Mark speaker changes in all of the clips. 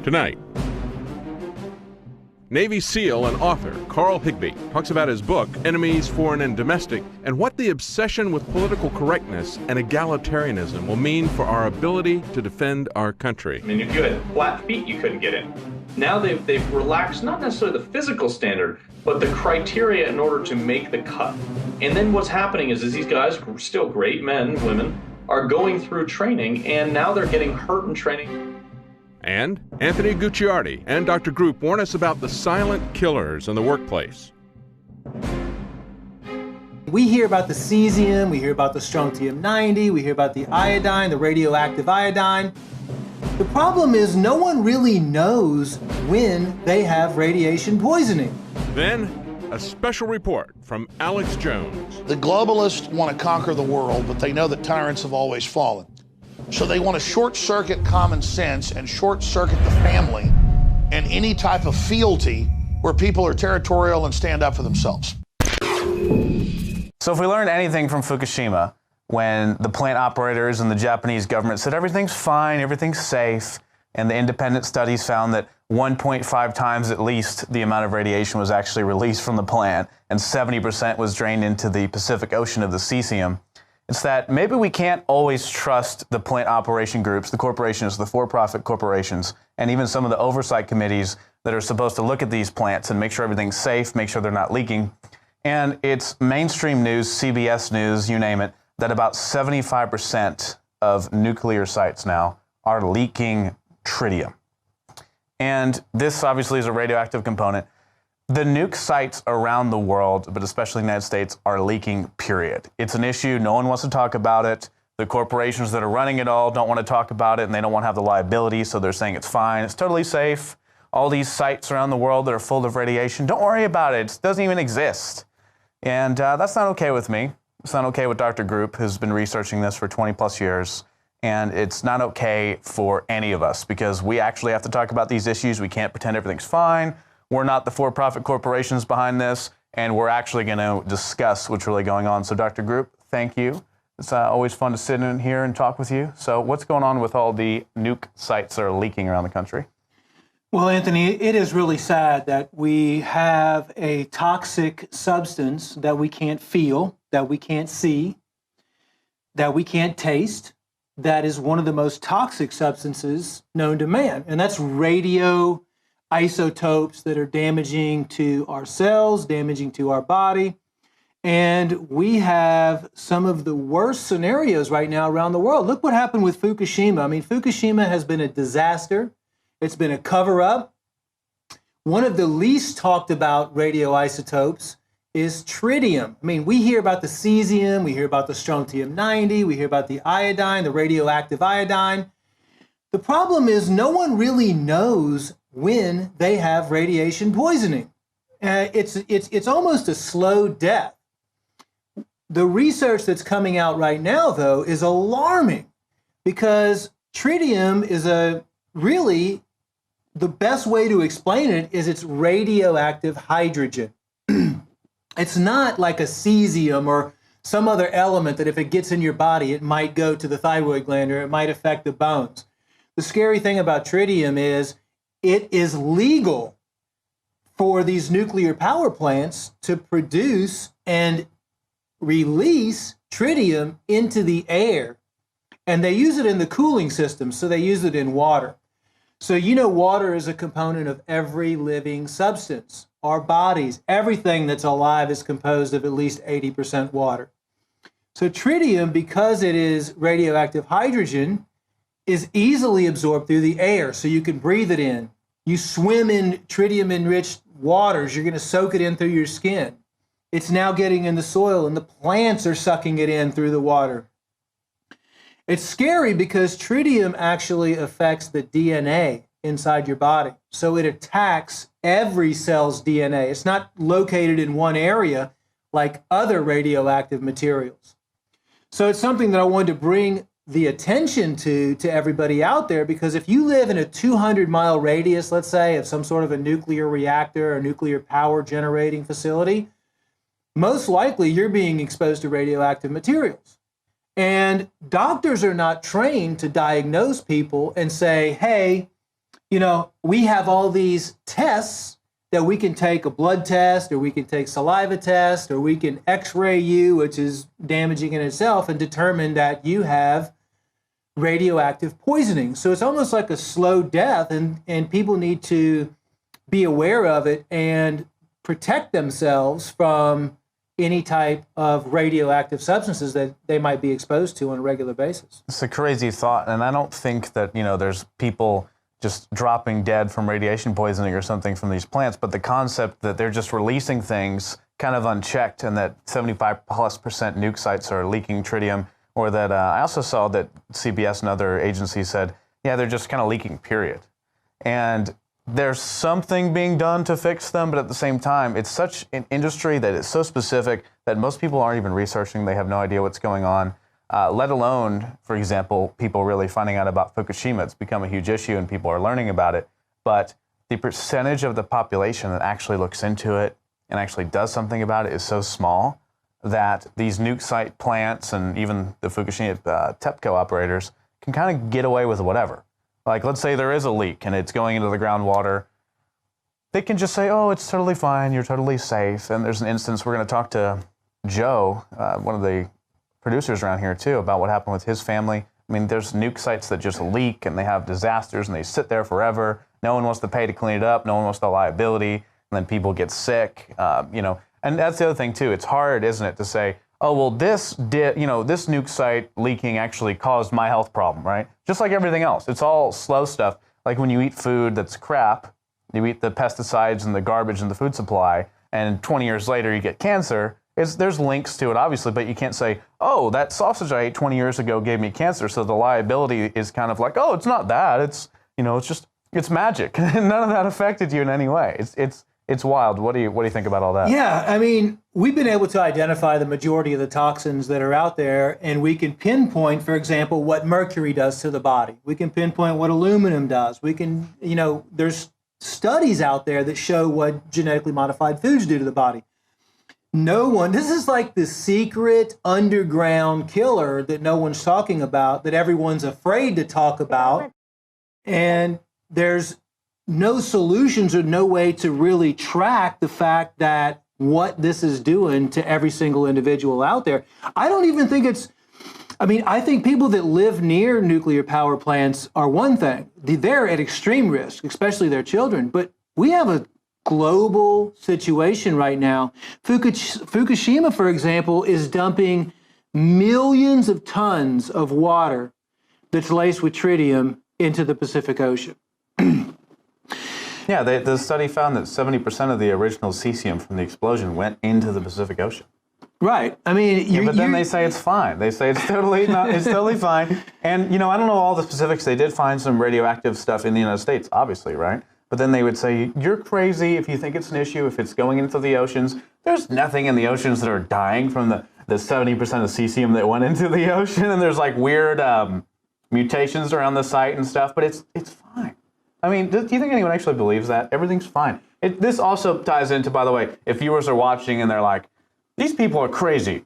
Speaker 1: Tonight, Navy SEAL and author Carl Higbie talks about his book, Enemies, Foreign and Domestic, and what the obsession with political correctness and egalitarianism will mean for our ability to defend our country.
Speaker 2: I mean, if you had flat feet, you couldn't get in. Now they've relaxed not necessarily the physical standard, but the criteria in order to make the cut. And then what's happening is these guys, still great men, women, are going through training, and now they're getting hurt in training.
Speaker 1: And Anthony Gucciardi and Dr. Group warn us about the silent killers in the workplace.
Speaker 3: We hear about the cesium, we hear about the strontium-90, we hear about the iodine, the radioactive iodine. The problem is no one really knows when they have radiation poisoning.
Speaker 1: Then, a special report from Alex Jones.
Speaker 4: The globalists want to conquer the world, but they know that tyrants have always fallen. So they want to short-circuit common sense and short-circuit the family and any type of fealty where people are territorial and stand up for themselves.
Speaker 5: So if we learned anything from Fukushima, when the plant operators and the Japanese government said everything's fine, everything's safe, and the independent studies found that 1.5 times at least the amount of radiation was actually released from the plant, and 70% was drained into the Pacific Ocean of the cesium, it's that maybe we can't always trust the plant operation groups, the corporations, the for-profit corporations, and even some of the oversight committees that are supposed to look at these plants and make sure everything's safe, make sure they're not leaking. And it's mainstream news, CBS News, you name it, that about 75% of nuclear sites now are leaking tritium. And this obviously is a radioactive component. The nuke sites around the world, but especially the United States, are leaking, period. It's an issue. No one wants to talk about it. The corporations that are running it all don't want to talk about it, and they don't want to have the liability, so they're saying it's fine. It's totally safe. All these sites around the world that are full of radiation, don't worry about it. It doesn't even exist. And that's not okay with me. It's not okay with Dr. Group, who's been researching this for 20 plus years. And it's not okay for any of us, because we actually have to talk about these issues. We can't pretend everything's fine. We're not the for-profit corporations behind this, and we're actually going to discuss what's really going on. So, Dr. Group, thank you. It's always fun to sit in here and talk with you. So what's going on with all the nuke sites that are leaking around the country?
Speaker 3: Well, Anthony, it is really sad that we have a toxic substance that we can't feel, that we can't see, that we can't taste, that is one of the most toxic substances known to man, and that's radioisotopes that are damaging to our cells, damaging to our body. And we have some of the worst scenarios right now around the world. Look what happened with Fukushima. I mean, Fukushima has been a disaster. It's been a cover-up. One of the least talked about radioisotopes is tritium. I mean, we hear about the cesium, we hear about the strontium-90, we hear about the iodine, the radioactive iodine. The problem is no one really knows when they have radiation poisoning. It's almost a slow death. The research that's coming out right now, though, is alarming, because tritium is really the best way to explain it is it's radioactive hydrogen. It's not like a cesium or some other element that if it gets in your body, it might go to the thyroid gland or it might affect the bones. The scary thing about tritium is it is legal for these nuclear power plants to produce and release tritium into the air. And they use it in the cooling system, so they use it in water. So you know water is a component of every living substance. Our bodies, everything that's alive is composed of at least 80% water. So tritium, because it is radioactive hydrogen, is easily absorbed through the air, so you can breathe it in. You swim in tritium-enriched waters, you're going to soak it in through your skin. It's now getting in the soil, and the plants are sucking it in through the water. It's scary because tritium actually affects the DNA inside your body. So it attacks every cell's DNA. It's not located in one area like other radioactive materials. So it's something that I wanted to bring the attention to everybody out there, because if you live in a 200-mile radius, let's say, of some sort of a nuclear reactor or nuclear power generating facility, most likely you're being exposed to radioactive materials. And doctors are not trained to diagnose people and say, hey, we have all these tests that we can take, a blood test, or we can take saliva test, or we can x-ray you, which is damaging in itself, and determine that you have radioactive poisoning. So it's almost like a slow death, and people need to be aware of it and protect themselves from any type of radioactive substances that they might be exposed to on a regular basis.
Speaker 5: It's a crazy thought, and I don't think that, there's people just dropping dead from radiation poisoning or something from these plants, but the concept that they're just releasing things kind of unchecked and that 75+% nuke sites are leaking tritium, or that I also saw that CBS and other agencies said, yeah, they're just kind of leaking, period. And there's something being done to fix them, but at the same time, it's such an industry that is so specific that most people aren't even researching. They have no idea what's going on. Let alone, for example, people really finding out about Fukushima. It's become a huge issue and people are learning about it. But the percentage of the population that actually looks into it and actually does something about it is so small that these nuke site plants and even the Fukushima TEPCO operators can kind of get away with whatever. Like, let's say there is a leak and it's going into the groundwater. They can just say, oh, it's totally fine, you're totally safe. And there's an instance, we're going to talk to Joe, one of the producers around here too, about what happened with his family. I mean, there's nuke sites that just leak and they have disasters and they sit there forever. No one wants to pay to clean it up. No one wants the liability. And then people get sick, And that's the other thing too. It's hard, isn't it, to say, oh, well, this nuke site leaking actually caused my health problem, right? Just like everything else. It's all slow stuff. Like when you eat food that's crap, you eat the pesticides and the garbage in the food supply, and 20 years later you get cancer. There's links to it, obviously, but you can't say, oh, that sausage I ate 20 years ago gave me cancer, so the liability is kind of like, oh, it's not that. It's magic. None of that affected you in any way. It's wild. What do you think about all that?
Speaker 3: Yeah, I mean, we've been able to identify the majority of the toxins that are out there, and we can pinpoint, for example, what mercury does to the body. We can pinpoint what aluminum does. We can, there's studies out there that show what genetically modified foods do to the body. This is like the secret underground killer that no one's talking about, that everyone's afraid to talk about. And there's no solutions or no way to really track the fact that what this is doing to every single individual out there. I don't even think I think people that live near nuclear power plants are one thing. They're at extreme risk, especially their children. But we have a global situation right now. Fukushima, for example, is dumping millions of tons of water that's laced with tritium into the Pacific Ocean.
Speaker 5: Yeah, the study found that 70% of the original cesium from the explosion went into the Pacific Ocean.
Speaker 3: Right. I mean,
Speaker 5: but then they say it's fine. They say it's totally fine. And I don't know all the specifics. They did find some radioactive stuff in the United States, obviously, right? But then they would say, you're crazy if you think it's an issue, if it's going into the oceans. There's nothing in the oceans that are dying from the 70% of cesium that went into the ocean. And there's like weird mutations around the site and stuff, but it's fine. I mean, do you think anyone actually believes that? Everything's fine. This also ties into, by the way, if viewers are watching and they're like, these people are crazy.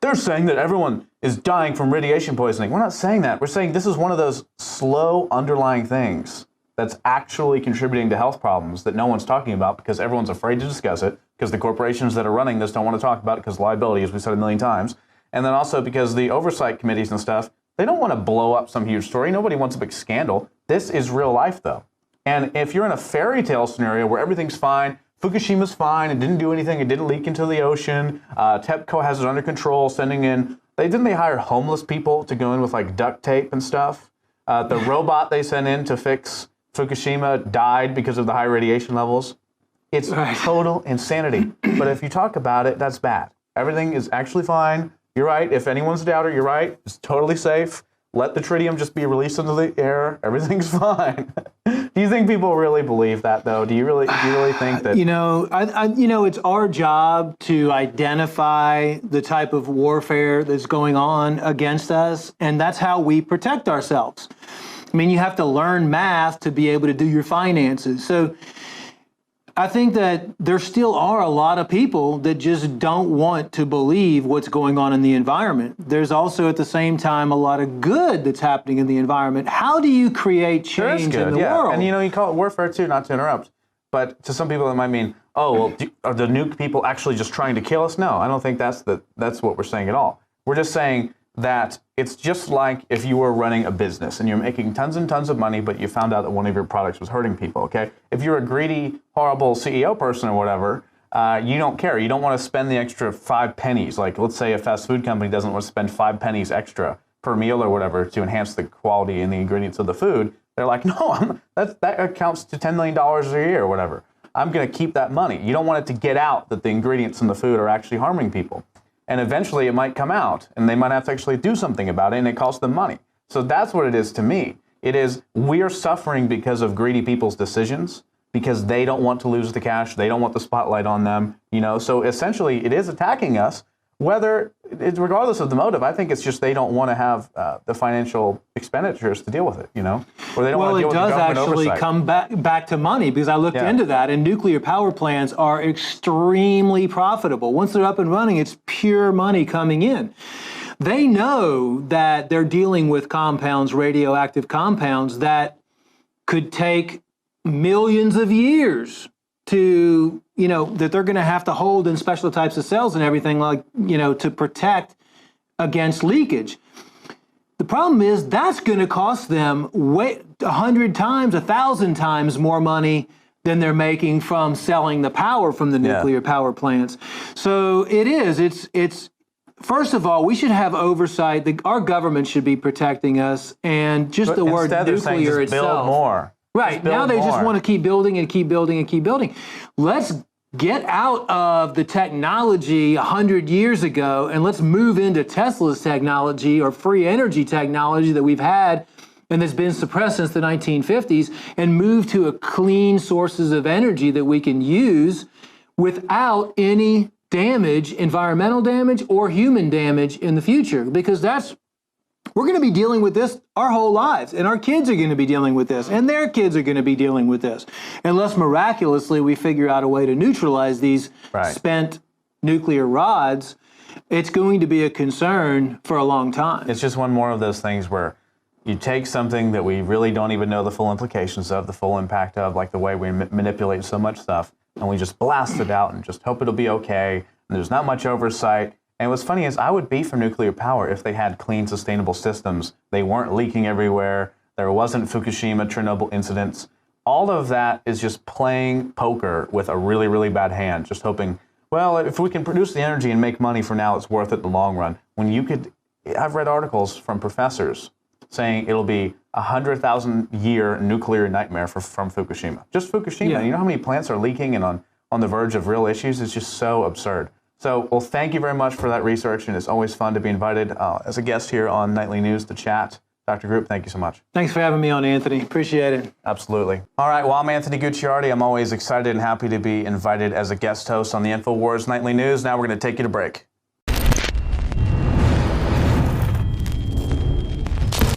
Speaker 5: They're saying that everyone is dying from radiation poisoning. We're not saying that. We're saying this is one of those slow underlying things that's actually contributing to health problems that no one's talking about because everyone's afraid to discuss it, because the corporations that are running this don't want to talk about it because liability, as we said a million times, and then also because the oversight committees and stuff, they don't want to blow up some huge story. Nobody wants a big scandal. This is real life, though. And if you're in a fairy tale scenario where everything's fine, Fukushima's fine, it didn't do anything, it didn't leak into the ocean, TEPCO has it under control, didn't they hire homeless people to go in with like duct tape and stuff? The robot they sent in to fix Fukushima died because of the high radiation levels. It's total insanity. But if you talk about it, that's bad. Everything is actually fine. You're right. If anyone's a doubter, you're right. It's totally safe. Let the tritium just be released into the air. Everything's fine. Do you think people really believe that, though? Do you really think that?
Speaker 3: It's our job to identify the type of warfare that's going on against us, and that's how we protect ourselves. I mean, you have to learn math to be able to do your finances. So I think that there still are a lot of people that just don't want to believe what's going on in the environment. There's also at the same time a lot of good that's happening in the environment. How do you create change in the world?
Speaker 5: And you call it warfare too, not to interrupt. But to some people it might mean, oh, well, are the nuke people actually just trying to kill us? No, I don't think that's what we're saying at all. We're just saying that it's just like if you were running a business and you're making tons and tons of money, but you found out that one of your products was hurting people, okay? If you're a greedy, horrible CEO person or whatever, you don't care. You don't want to spend the extra 5 pennies. Like, let's say a fast food company doesn't want to spend 5 pennies extra per meal or whatever to enhance the quality and the ingredients of the food. They're like, no, that accounts to $10 million a year or whatever. I'm going to keep that money. You don't want it to get out that the ingredients in the food are actually harming people. And eventually it might come out, and they might have to actually do something about it, and it costs them money. So that's what it is to me. It is, we are suffering because of greedy people's decisions, because they don't want to lose the cash, they don't want the spotlight on them, So essentially it is attacking us, regardless of the motive. I think it's just they don't want to have the financial expenditures to deal with it, Or they don't want to deal with the government oversight.
Speaker 3: Well, it does actually come back to money, because I looked into that, and nuclear power plants are extremely profitable. Once they're up and running, it's pure money coming in. They know that they're dealing with compounds, radioactive compounds, that could take millions of years to, that they're going to have to hold in special types of cells and everything, like, to protect against leakage. The problem is that's going to cost them 100 times, 1,000 times more money than they're making from selling the power from the nuclear power plants. So it's first of all, we should have oversight. Our government should be protecting us, and just the word nuclear itself.
Speaker 5: Build more.
Speaker 3: Right. Now they just want to keep building and keep building and keep building. Let's get out of the technology 100 years ago and let's move into Tesla's technology or free energy technology that we've had and that's been suppressed since the 1950s, and move to a clean sources of energy that we can use without any damage, environmental damage or human damage in the future, because we're going to be dealing with this our whole lives, and our kids are going to be dealing with this, and their kids are going to be dealing with this, unless miraculously we figure out a way to neutralize these spent nuclear rods. It's going to be a concern for a long time.
Speaker 5: It's just one more of those things where you take something that we really don't even know the full implications of, the full impact of, like the way we manipulate so much stuff, and we just blast it out and just hope it'll be okay, and there's not much oversight. And what's funny is I would be for nuclear power if they had clean, sustainable systems. They weren't leaking everywhere. There wasn't Fukushima, Chernobyl incidents. All of that is just playing poker with a really, really bad hand, just hoping, well, if we can produce the energy and make money for now, it's worth it in the long run. When you could, I've read articles from professors saying it'll be 100,000-year nuclear nightmare from Fukushima. Just Fukushima.
Speaker 3: Yeah.
Speaker 5: You know how many plants are leaking and on the verge of real issues? It's just so absurd. So, well, thank you very much for that research, and it's always fun to be invited as a guest here on Nightly News to chat. Dr. Group, thank you so much.
Speaker 3: Thanks for having me on, Anthony. Appreciate it.
Speaker 5: Absolutely. All right, well, I'm Anthony Gucciardi. I'm always excited and happy to be invited as a guest host on the InfoWars Nightly News. Now we're going to take you to break.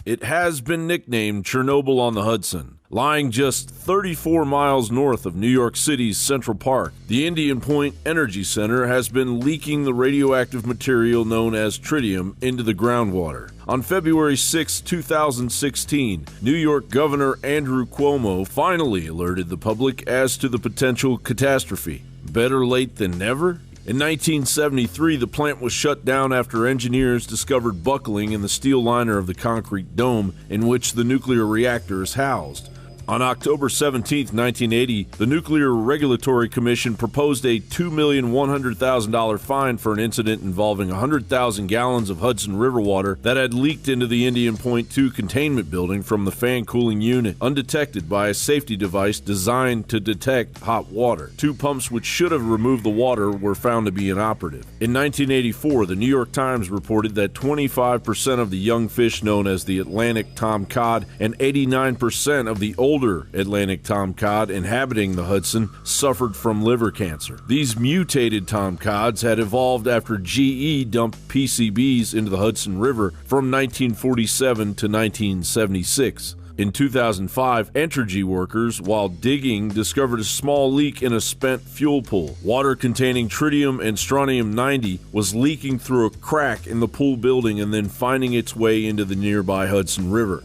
Speaker 6: It has been nicknamed Chernobyl on the Hudson. Lying just 34 miles north of New York City's Central Park, the Indian Point Energy Center has been leaking the radioactive material known as tritium into the groundwater. On February 6, 2016, New York Governor Andrew Cuomo finally alerted the public as to the potential catastrophe. Better late than never? In 1973, the plant was shut down after engineers discovered buckling in the steel liner of the concrete dome in which the nuclear reactor is housed. On October 17, 1980, the Nuclear Regulatory Commission proposed a $2,100,000 fine for an incident involving 100,000 gallons of Hudson River water that had leaked into the Indian Point 2 containment building from the fan cooling unit, undetected by a safety device designed to detect hot water. 2 pumps which should have removed the water were found to be inoperative. In 1984, the New York Times reported that 25% of the young fish known as the Atlantic tomcod and 89% of the older Atlantic tomcod inhabiting the Hudson suffered from liver cancer. These mutated tomcods had evolved after GE dumped PCBs into the Hudson River from 1947 to 1976. In 2005, Entergy workers, while digging, discovered a small leak in a spent fuel pool. Water containing tritium and strontium-90 was leaking through a crack in the pool building and then finding its way into the nearby Hudson River.